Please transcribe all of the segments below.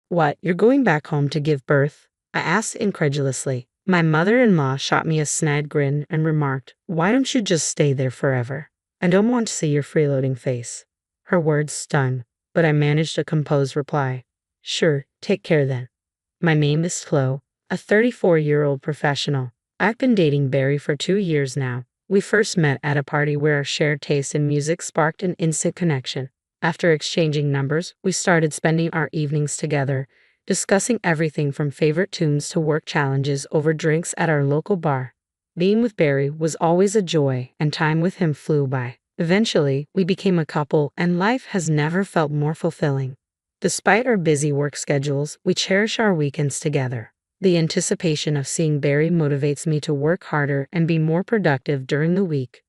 What, you're going back home to give birth? I asked incredulously. My mother-in-law shot me a snide grin and remarked, "Why don't you just stay there forever? I don't want to see your freeloading face." Her words stung, but I managed a composed reply. Sure, take care then. My name is Flo, a 34-year-old professional. I've been dating Barry for 2 years now. We first met at a party where our shared taste in music sparked an instant connection. After exchanging numbers, we started spending our evenings together, discussing everything from favorite tunes to work challenges over drinks at our local bar. Being with Barry was always a joy, and time with him flew by. Eventually, we became a couple, and life has never felt more fulfilling. Despite our busy work schedules, we cherish our weekends together. The anticipation of seeing Barry motivates me to work harder and be more productive during the week.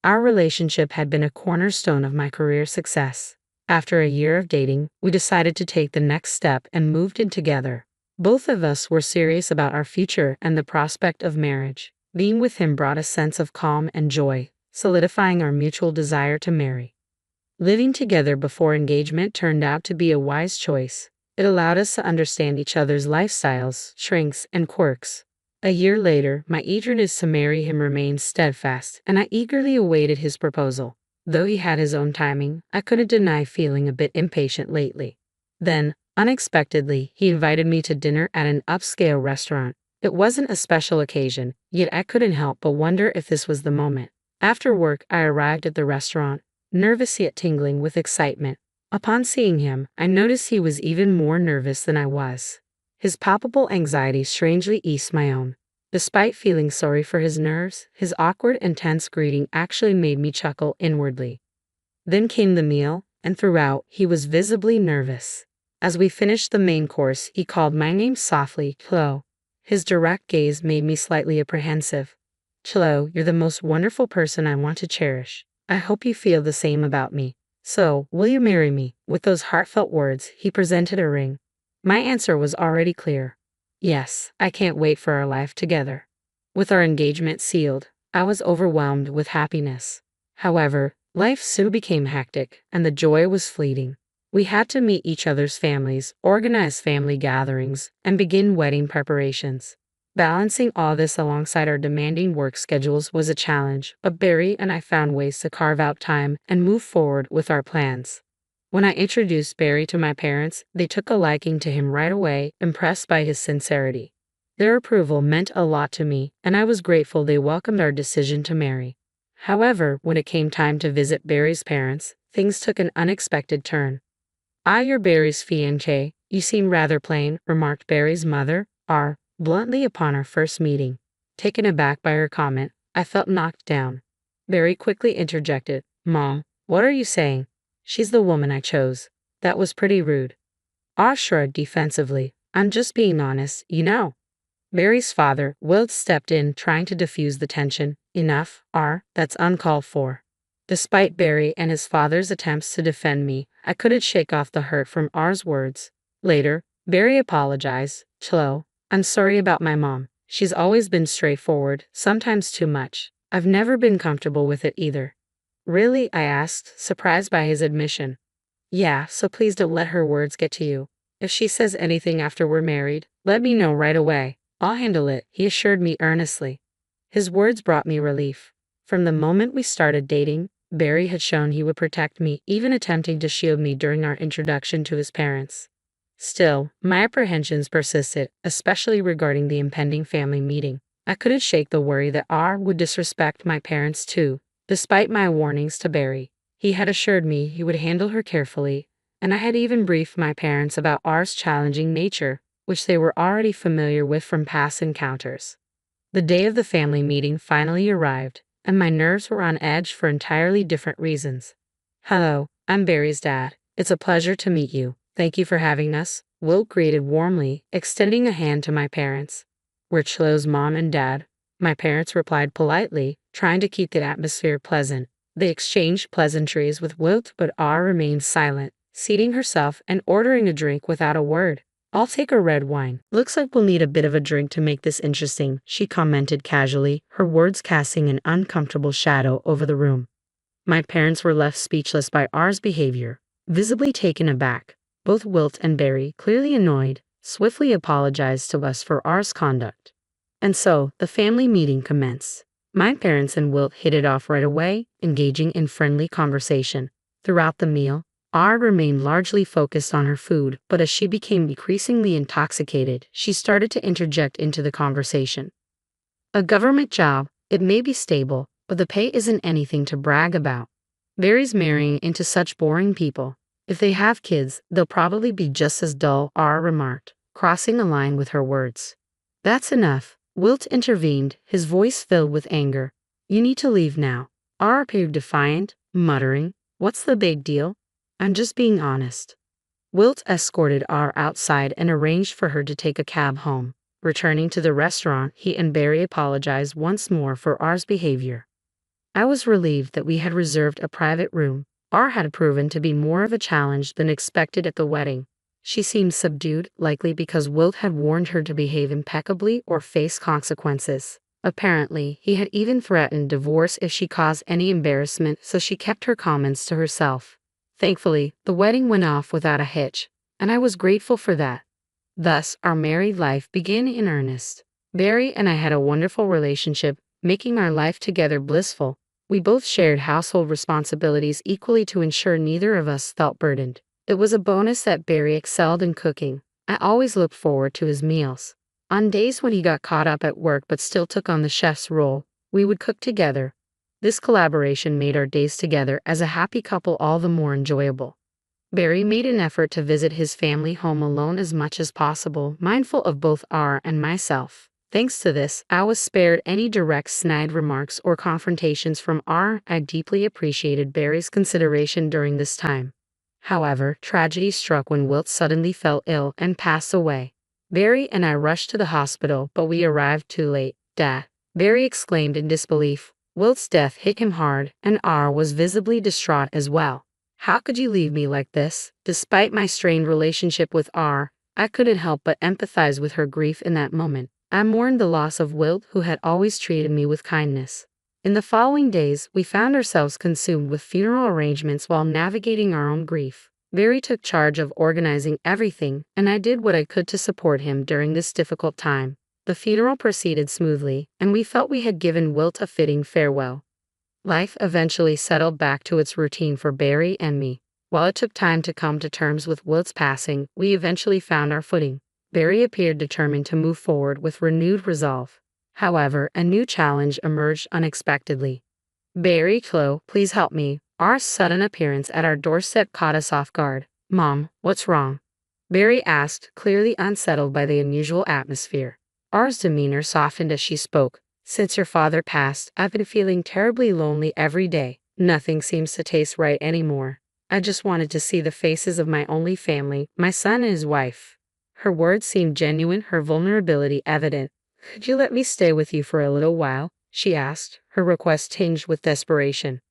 Our relationship had been a cornerstone of my career success. After a year of dating, we decided to take the next step and moved in together. Both of us were serious about our future and the prospect of marriage. Being with him brought a sense of calm and joy, solidifying our mutual desire to marry. Living together before engagement turned out to be a wise choice. It allowed us to understand each other's lifestyles, strengths, and quirks. A year later, my eagerness to marry him remained steadfast, and I eagerly awaited his proposal. Though he had his own timing, I couldn't deny feeling a bit impatient lately. Then, unexpectedly, he invited me to dinner at an upscale restaurant. It wasn't a special occasion, yet I couldn't help but wonder if this was the moment. After work, I arrived at the restaurant, nervous yet tingling with excitement. Upon seeing him, I noticed he was even more nervous than I was. His palpable anxiety strangely eased my own. Despite feeling sorry for his nerves, his awkward and tense greeting actually made me chuckle inwardly. Then came the meal, and throughout, he was visibly nervous. As we finished the main course, he called my name softly, Chloe. His direct gaze made me slightly apprehensive. Chloe, you're the most wonderful person I want to cherish. I hope you feel the same about me. So, will you marry me? With those heartfelt words, he presented a ring. My answer was already clear. Yes, I can't wait for our life together. With our engagement sealed, I was overwhelmed with happiness. However, life soon became hectic, and the joy was fleeting. We had to meet each other's families, organize family gatherings, and begin wedding preparations. Balancing all this alongside our demanding work schedules was a challenge, but Barry and I found ways to carve out time and move forward with our plans. When I introduced Barry to my parents, they took a liking to him right away, impressed by his sincerity. Their approval meant a lot to me, and I was grateful they welcomed our decision to marry. However, when it came time to visit Barry's parents, things took an unexpected turn. You're Barry's fiancé. You seem rather plain," remarked Barry's mother, R, bluntly upon our first meeting. Taken aback by her comment, I felt knocked down. Barry quickly interjected, "Mom, what are you saying? She's the woman I chose." That was pretty rude. R shrugged defensively. "I'm just being honest, you know." Barry's father, Will, stepped in, trying to diffuse the tension. "Enough, R, that's uncalled for." Despite Barry and his father's attempts to defend me, I couldn't shake off the hurt from R's words. Later, Barry apologized. "Chloe, I'm sorry about my mom. She's always been straightforward, sometimes too much. I've never been comfortable with it either." "Really?" I asked, surprised by his admission. "Yeah, so please don't let her words get to you. If she says anything after we're married, let me know right away. I'll handle it," he assured me earnestly. His words brought me relief. From the moment we started dating, Barry had shown he would protect me, even attempting to shield me during our introduction to his parents. Still, my apprehensions persisted, especially regarding the impending family meeting. I couldn't shake the worry that R would disrespect my parents too. Despite my warnings to Barry, he had assured me he would handle her carefully, and I had even briefed my parents about R's challenging nature, which they were already familiar with from past encounters. The day of the family meeting finally arrived, and my nerves were on edge for entirely different reasons. "Hello, I'm Barry's dad. It's a pleasure to meet you. Thank you for having us," Will greeted warmly, extending a hand to my parents. "We're Chloe's mom and dad." My parents replied politely, trying to keep the atmosphere pleasant. They exchanged pleasantries with Will, but R remained silent, seating herself and ordering a drink without a word. "I'll take a red wine. Looks like we'll need a bit of a drink to make this interesting," she commented casually, her words casting an uncomfortable shadow over the room. My parents were left speechless by R's behavior, visibly taken aback. Both Wilt and Barry, clearly annoyed, swiftly apologized to us for R's conduct. And so, the family meeting commenced. My parents and Wilt hit it off right away, engaging in friendly conversation. Throughout the meal, R remained largely focused on her food, but as she became increasingly intoxicated, she started to interject into the conversation. A government job, it may be stable, but the pay isn't anything to brag about. Barry's marrying into such boring people. If they have kids, they'll probably be just as dull, R remarked, crossing a line with her words. That's enough, Wilt intervened, his voice filled with anger. You need to leave now. R appeared defiant, muttering, What's the big deal? I'm just being honest. Wilt escorted R outside and arranged for her to take a cab home. Returning to the restaurant, he and Barry apologized once more for R's behavior. I was relieved that we had reserved a private room. R had proven to be more of a challenge than expected at the wedding. She seemed subdued, likely because Wilt had warned her to behave impeccably or face consequences. Apparently, he had even threatened divorce if she caused any embarrassment, so she kept her comments to herself. Thankfully, the wedding went off without a hitch, and I was grateful for that. Thus, our married life began in earnest. Barry and I had a wonderful relationship, making our life together blissful. We both shared household responsibilities equally to ensure neither of us felt burdened. It was a bonus that Barry excelled in cooking. I always looked forward to his meals. On days when he got caught up at work but still took on the chef's role, we would cook together. This collaboration made our days together as a happy couple all the more enjoyable. Barry made an effort to visit his family home alone as much as possible, mindful of both R and myself. Thanks to this, I was spared any direct snide remarks or confrontations from R. I deeply appreciated Barry's consideration during this time. However, tragedy struck when Wilt suddenly fell ill and passed away. Barry and I rushed to the hospital, but we arrived too late. Dad, Barry exclaimed in disbelief. Wilt's death hit him hard, and R was visibly distraught as well. How could you leave me like this? Despite my strained relationship with R, I couldn't help but empathize with her grief in that moment. I mourned the loss of Wilt, who had always treated me with kindness. In the following days, we found ourselves consumed with funeral arrangements while navigating our own grief. Barry took charge of organizing everything, and I did what I could to support him during this difficult time. The funeral proceeded smoothly, and we felt we had given Wilt a fitting farewell. Life eventually settled back to its routine for Barry and me. While it took time to come to terms with Wilt's passing, we eventually found our footing. Barry appeared determined to move forward with renewed resolve. However, a new challenge emerged unexpectedly. Barry, Chloe, please help me. Our sudden appearance at our doorstep caught us off guard. Mom, what's wrong? Barry asked, clearly unsettled by the unusual atmosphere. R's demeanor softened as she spoke. Since your father passed, I've been feeling terribly lonely every day. Nothing seems to taste right anymore. I just wanted to see the faces of my only family, my son and his wife. Her words seemed genuine, her vulnerability evident. Could you let me stay with you for a little while? She asked, her request tinged with desperation.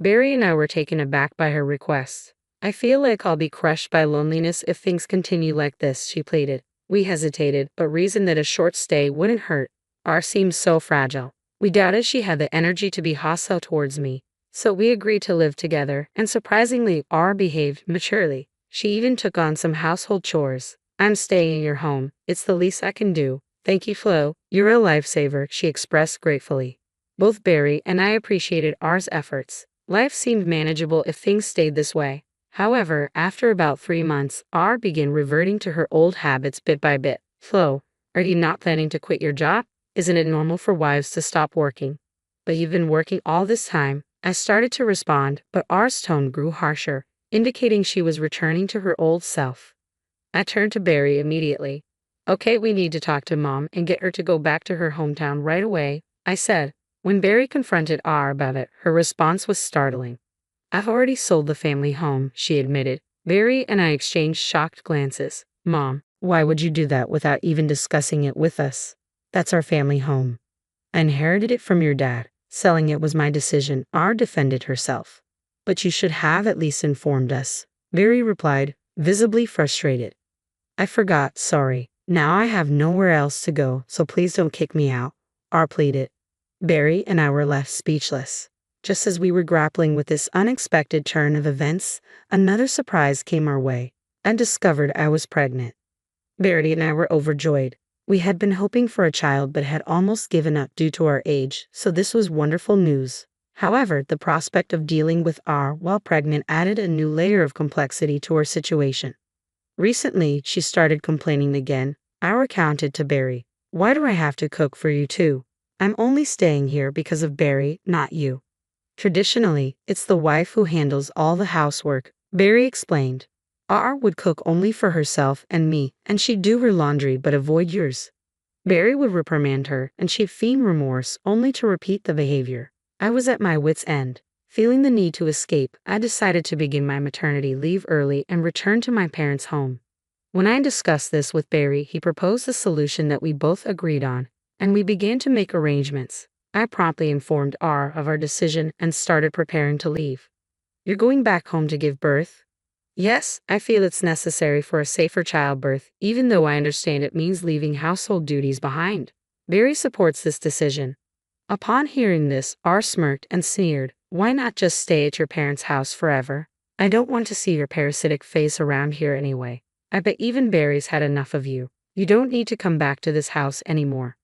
Barry and I were taken aback by her request. I feel like I'll be crushed by loneliness if things continue like this, she pleaded. We hesitated, but reasoned that a short stay wouldn't hurt. R seemed so fragile. We doubted she had the energy to be hostile towards me. So we agreed to live together, and surprisingly, R behaved maturely. She even took on some household chores. I'm staying in your home. It's the least I can do. Thank you, Flo. You're a lifesaver, she expressed gratefully. Both Barry and I appreciated R's efforts. Life seemed manageable if things stayed this way. However, after about 3 months, R began reverting to her old habits bit by bit. Flo, are you not planning to quit your job? Isn't it normal for wives to stop working? But you've been working all this time. I started to respond, but R's tone grew harsher, indicating she was returning to her old self. I turned to Barry immediately. Okay, we need to talk to Mom and get her to go back to her hometown right away, I said. When Barry confronted R about it, her response was startling. I've already sold the family home, she admitted. Barry and I exchanged shocked glances. Mom, why would you do that without even discussing it with us? That's our family home. I inherited it from your dad. Selling it was my decision, R defended herself. But you should have at least informed us, Barry replied, visibly frustrated. I forgot, sorry. Now I have nowhere else to go, so please don't kick me out, R pleaded. Barry and I were left speechless. Just as we were grappling with this unexpected turn of events, another surprise came our way. and discovered I was pregnant. Verity and I were overjoyed. We had been hoping for a child but had almost given up due to our age, so this was wonderful news. However, the prospect of dealing with R while pregnant added a new layer of complexity to our situation. Recently, she started complaining again. I recounted to Barry. Why do I have to cook for you too? I'm only staying here because of Barry, not you. Traditionally, it's the wife who handles all the housework, Barry explained. R would cook only for herself and me, and she'd do her laundry but avoid yours. Barry would reprimand her, and she'd feign remorse only to repeat the behavior. I was at my wit's end. Feeling the need to escape, I decided to begin my maternity leave early and return to my parents' home. When I discussed this with Barry, he proposed a solution that we both agreed on, and we began to make arrangements. I promptly informed R of our decision and started preparing to leave. You're going back home to give birth? Yes, I feel it's necessary for a safer childbirth, even though I understand it means leaving household duties behind. Barry supports this decision. Upon hearing this, R smirked and sneered. Why not just stay at your parents' house forever? I don't want to see your parasitic face around here anyway. I bet even Barry's had enough of you. You don't need to come back to this house anymore.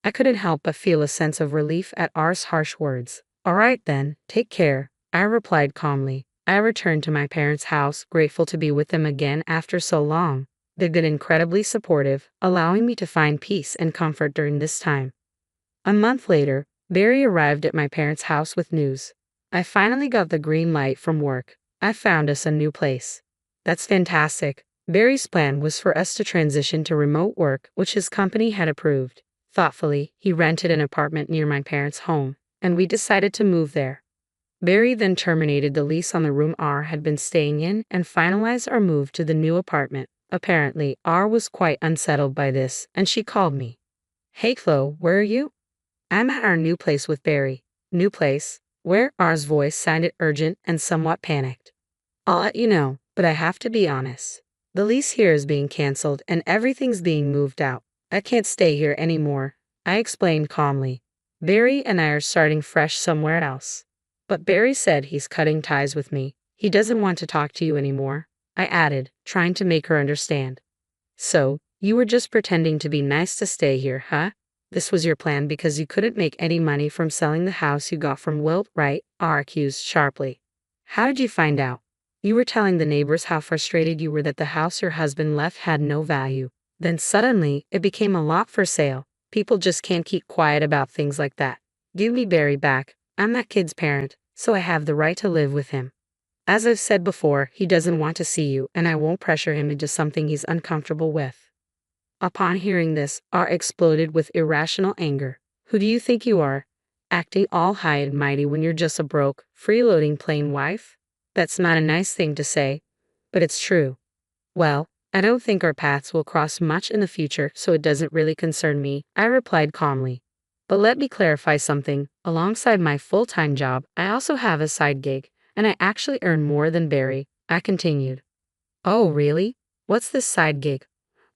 I couldn't help but feel a sense of relief at R's harsh words. All right then, take care, I replied calmly. I returned to my parents' house, grateful to be with them again after so long. They've been incredibly supportive, allowing me to find peace and comfort during this time. A month later, Barry arrived at my parents' house with news. I finally got the green light from work. I found us a new place. That's fantastic. Barry's plan was for us to transition to remote work, which his company had approved. Thoughtfully, he rented an apartment near my parents' home, and we decided to move there. Barry then terminated the lease on the room R had been staying in and finalized our move to the new apartment. Apparently, R was quite unsettled by this, and she called me. Hey Chloe, where are you? I'm at our new place with Barry. New place? Where? R's voice sounded urgent and somewhat panicked. I'll let you know, but I have to be honest. The lease here is being canceled and everything's being moved out. I can't stay here anymore, I explained calmly. Barry and I are starting fresh somewhere else. But Barry said he's cutting ties with me. He doesn't want to talk to you anymore, I added, trying to make her understand. So, you were just pretending to be nice to stay here, huh? This was your plan because you couldn't make any money from selling the house you got from Wilt, right? R accused sharply. How did you find out? You were telling the neighbors how frustrated you were that the house your husband left had no value. Then suddenly, it became a lot for sale. People just can't keep quiet about things like that. Give me Barry back. I'm that kid's parent, so I have the right to live with him. As I've said before, he doesn't want to see you, and I won't pressure him into something he's uncomfortable with. Upon hearing this, R exploded with irrational anger. Who do you think you are? Acting all high and mighty when you're just a broke, freeloading plain wife? That's not a nice thing to say, but it's true. Well, I don't think our paths will cross much in the future, so it doesn't really concern me, I replied calmly. But let me clarify something. Alongside my full-time job, I also have a side gig, and I actually earn more than Barry, I continued. Oh, really? What's this side gig?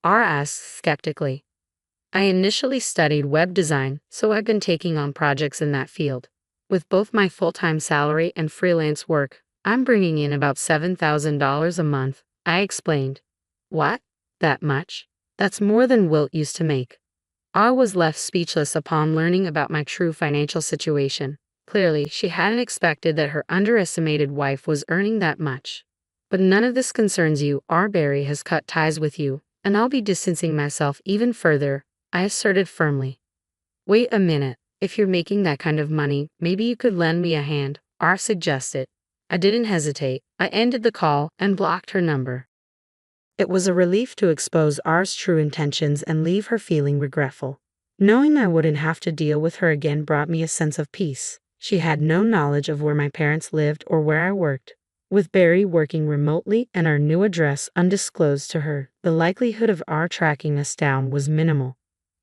R asked skeptically. I initially studied web design, so I've been taking on projects in that field. With both my full-time salary and freelance work, I'm bringing in about $7,000 a month, I explained. What? That much? That's more than Wilt used to make. I was left speechless upon learning about my true financial situation. Clearly, she hadn't expected that her underestimated wife was earning that much. But none of this concerns you. R. Barry has cut ties with you, and I'll be distancing myself even further, I asserted firmly. Wait a minute, if you're making that kind of money, maybe you could lend me a hand, R suggested. I didn't hesitate. I ended the call and blocked her number. It was a relief to expose R's true intentions and leave her feeling regretful. Knowing I wouldn't have to deal with her again brought me a sense of peace. She had no knowledge of where my parents lived or where I worked. With Barry working remotely and our new address undisclosed to her, the likelihood of R tracking us down was minimal.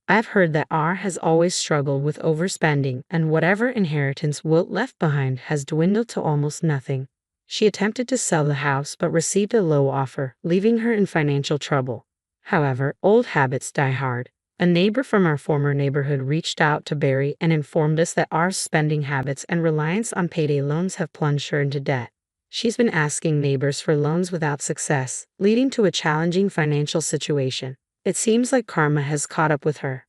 I've heard that R has always struggled with overspending, and whatever inheritance Wilt left behind has dwindled to almost nothing. She attempted to sell the house but received a low offer, leaving her in financial trouble. However, old habits die hard. A neighbor from our former neighborhood reached out to Barry and informed us that R's spending habits and reliance on payday loans have plunged her into debt. She's been asking neighbors for loans without success, leading to a challenging financial situation. It seems like karma has caught up with her.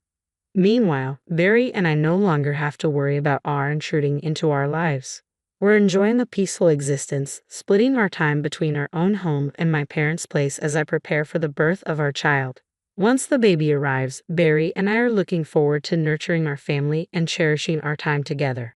Meanwhile, Barry and I no longer have to worry about R intruding into our lives. We're enjoying a peaceful existence, splitting our time between our own home and my parents' place as I prepare for the birth of our child. Once the baby arrives, Barry and I are looking forward to nurturing our family and cherishing our time together.